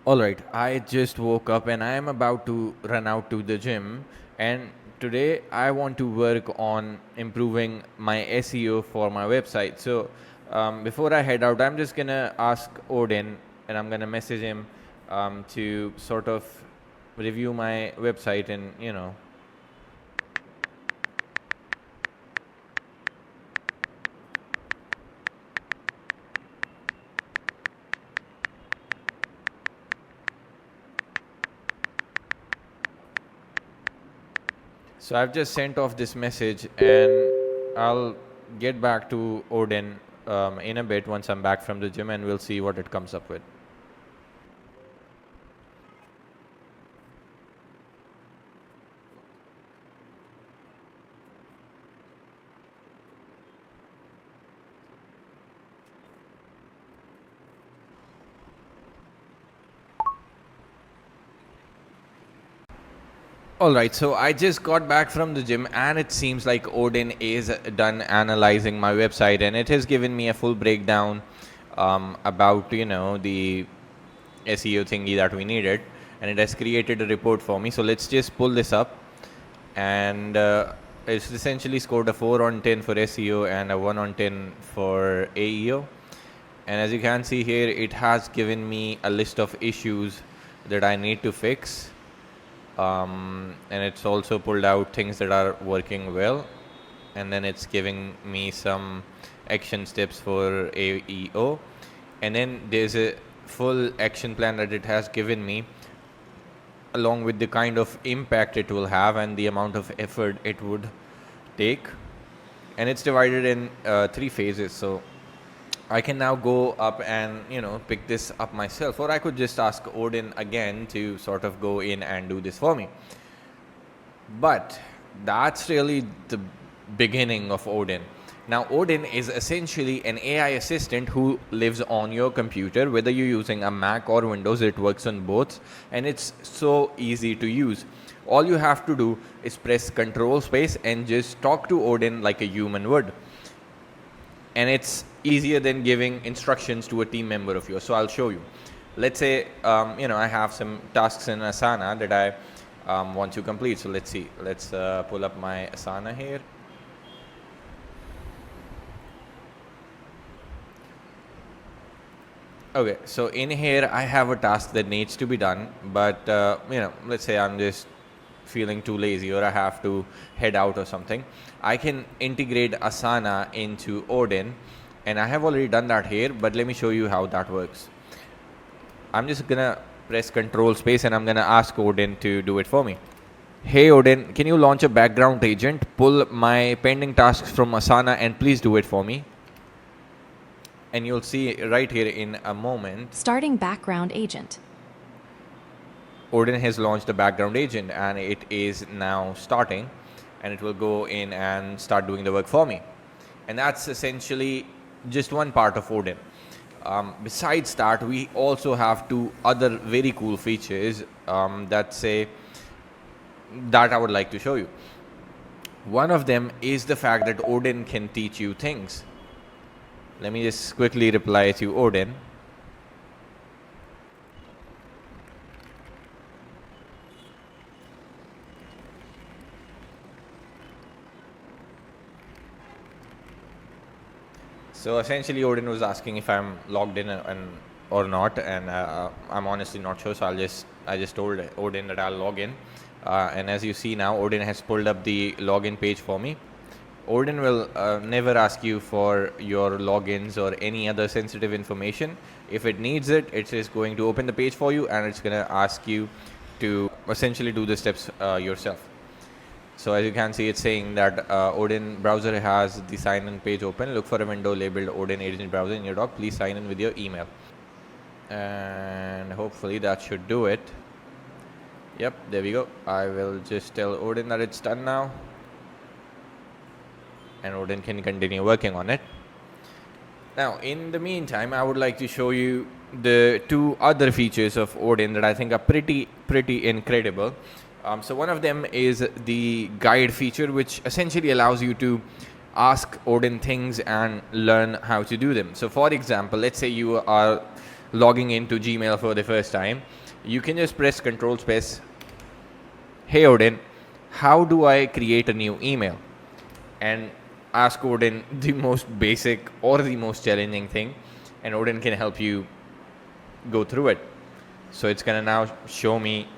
Alright, I just woke up and I am about to run out to the gym. And today I want to work on improving my SEO for my website. So before I head out, I'm just gonna ask Odin and I'm gonna message him to sort of review my website and So I've just sent off this message and I'll get back to Odin in a bit once I'm back from the gym and we'll see what it comes up with. Alright, so I just got back from the gym and it seems like Odin is done analyzing my website and it has given me a full breakdown about, the SEO thingy that we needed, and it has created a report for me. So let's just pull this up, and it's essentially scored a 4 on 10 for SEO and a 1 on 10 for AEO. And as you can see here, it has given me a list of issues that I need to fix. And it's also pulled out things that are working well, and then it's giving me some action steps for AEO, and then there's a full action plan that it has given me along with the kind of impact it will have and the amount of effort it would take, and it's divided in 3 phases. So I can now go up and pick this up myself, or I could just ask Odin again to sort of go in and do this for me. But that's really the beginning of Odin. Now Odin is essentially an AI assistant who lives on your computer, whether you're using a Mac or Windows. It works on both, and it's so easy to use. All you have to do is press Control Space and just talk to Odin like a human would. And it's easier than giving instructions to a team member of yours. So I'll show you. Let's say I have some tasks in Asana that I want to complete. So let's see. Let's pull up my Asana here. Okay, so in here I have a task that needs to be done, but let's say I'm just feeling too lazy or I have to head out or something. I can integrate Asana into Odin, and I have already done that here, but let me show you how that works. I'm just gonna press Control Space and I'm gonna ask Odin to do it for me. Hey Odin, can you launch a background agent, pull my pending tasks from Asana, and please do it for me? And you'll see right here in a moment. Starting background agent. Odin has launched a background agent and it is now starting, and it will go in and start doing the work for me. And that's essentially just one part of Odin. Besides that, we also have 2 other very cool features that I would like to show you. One of them is the fact that Odin can teach you things. Let me just quickly reply to Odin. So essentially Odin was asking if I'm logged in or not, and I'm honestly not sure, so I just told Odin that I'll log in, and as you see now, Odin has pulled up the login page for me. Odin will never ask you for your logins or any other sensitive information. If it needs it, it is going to open the page for you, and it's going to ask you to essentially do the steps yourself. So as you can see, it's saying that Odin browser has the sign-in page open. Look for a window labeled Odin Agent Browser in your dock. Please sign in with your email. And hopefully that should do it. Yep, there we go. I will just tell Odin that it's done now, and Odin can continue working on it. Now, in the meantime, I would like to show you the 2 other features of Odin that I think are pretty incredible. So one of them is the guide feature, which essentially allows you to ask Odin things and learn how to do them. So for example, let's say you are logging into Gmail for the first time, you can just press Control Space. Hey Odin, how do I create a new email? And ask Odin the most basic or the most challenging thing, and Odin can help you go through it. So it's gonna now show me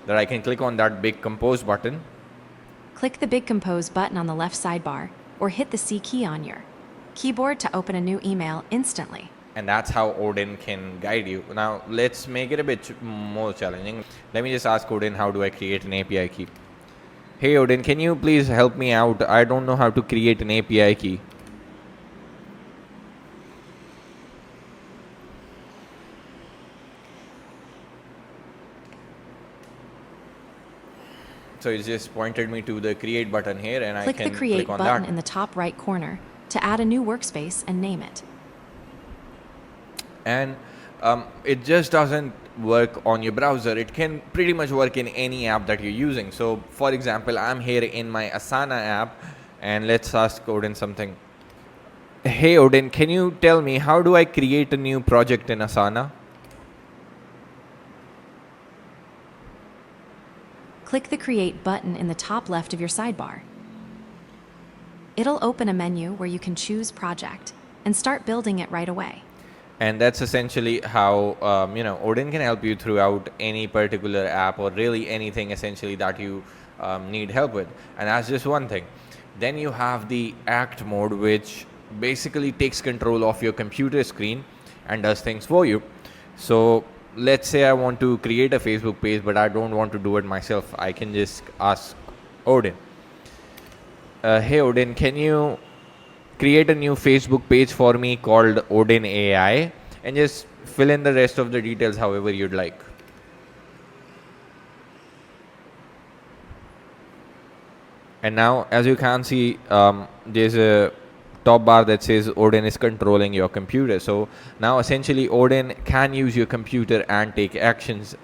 that I can click on that big compose button. Click the big Compose button on the left sidebar, or hit the C key on your keyboard to open a new email instantly. And that's how Odin can guide you. Now let's make it a bit more challenging. Let me just ask Odin, how do I create an API key? Hey Odin, can you please help me out? I don't know how to create an API key. So it just pointed me to the create button here, and Click I can the Create click on button that. in the top right corner to add a new workspace and name it. And it just doesn't work on your browser. It can pretty much work in any app that you're using. So for example, I'm here in my Asana app, and let's ask Odin something. Hey Odin, can you tell me how do I create a new project in Asana? Click the Create button in the top left of your sidebar. It'll open a menu where you can choose project and start building it right away. And that's essentially how Odin can help you throughout any particular app, or really anything essentially that you need help with. And that's just one thing. Then you have the act mode, which basically takes control of your computer screen and does things for you. So let's say I want to create a Facebook page, but I don't want to do it myself. I can just ask Odin, hey Odin, can you create a new Facebook page for me called Odin AI, and just fill in the rest of the details however you'd like. And now, as you can see, there's a top bar that says Odin is controlling your computer. So now essentially Odin can use your computer and take actions.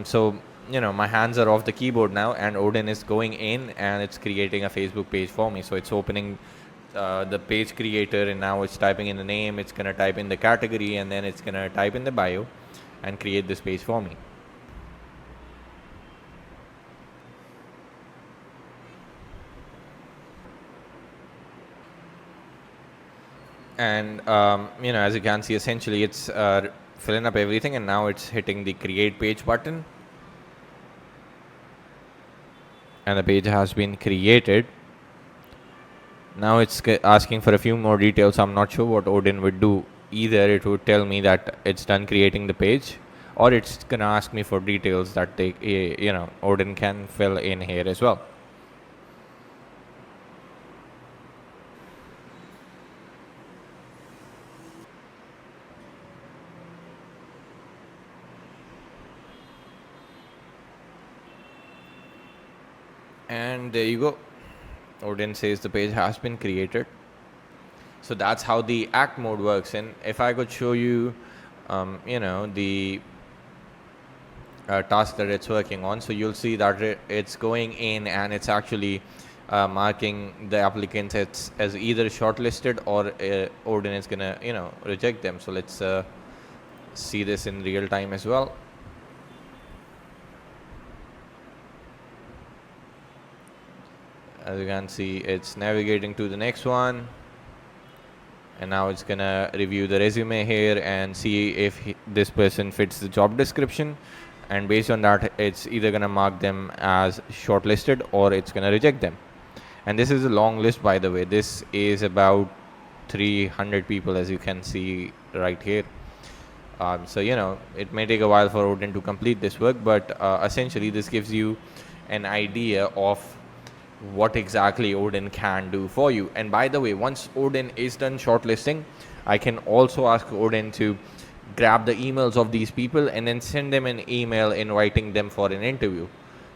So my hands are off the keyboard now, and Odin is going in and it's creating a Facebook page for me. So it's opening the page creator, and now it's typing in the name, it's gonna type in the category, and then it's gonna type in the bio and create this page for me. And as you can see, essentially it's filling up everything, and now it's hitting the create page button, and the page has been created. Now it's asking for a few more details. I'm not sure what Odin would do. Either it would tell me that it's done creating the page, or it's gonna ask me for details that Odin can fill in here as well. And there you go. Odin says the page has been created. So that's how the act mode works. And if I could show you, the task that it's working on, so you'll see that it's going in and it's actually marking the applicants as either shortlisted, or Odin is gonna reject them. So let's see this in real time as well. As you can see, it's navigating to the next one, and now it's gonna review the resume here and see if this person fits the job description, and based on that it's either gonna mark them as shortlisted or it's gonna reject them. And this is a long list, by the way. This is about 300 people, as you can see right here. So it may take a while for Odin to complete this work, but essentially this gives you an idea of what exactly Odin can do for you. And by the way, once Odin is done shortlisting, I can also ask Odin to grab the emails of these people and then send them an email inviting them for an interview.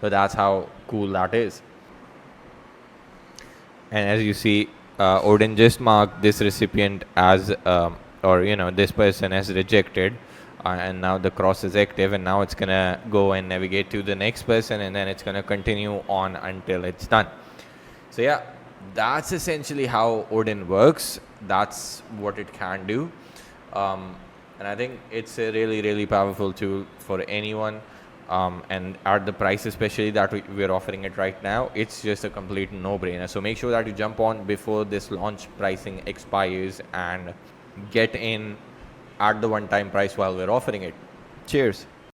So that's how cool that is. And as you see, Odin just marked this recipient as this person as rejected, and now the cross is active, and now it's gonna go and navigate to the next person, and then it's gonna continue on until it's done. So yeah, that's essentially how Odin works. That's what it can do. And I think it's a really, really powerful tool for anyone. And at the price, especially that we're offering it right now, it's just a complete no-brainer. So make sure that you jump on before this launch pricing expires and get in at the one-time price while we're offering it. Cheers.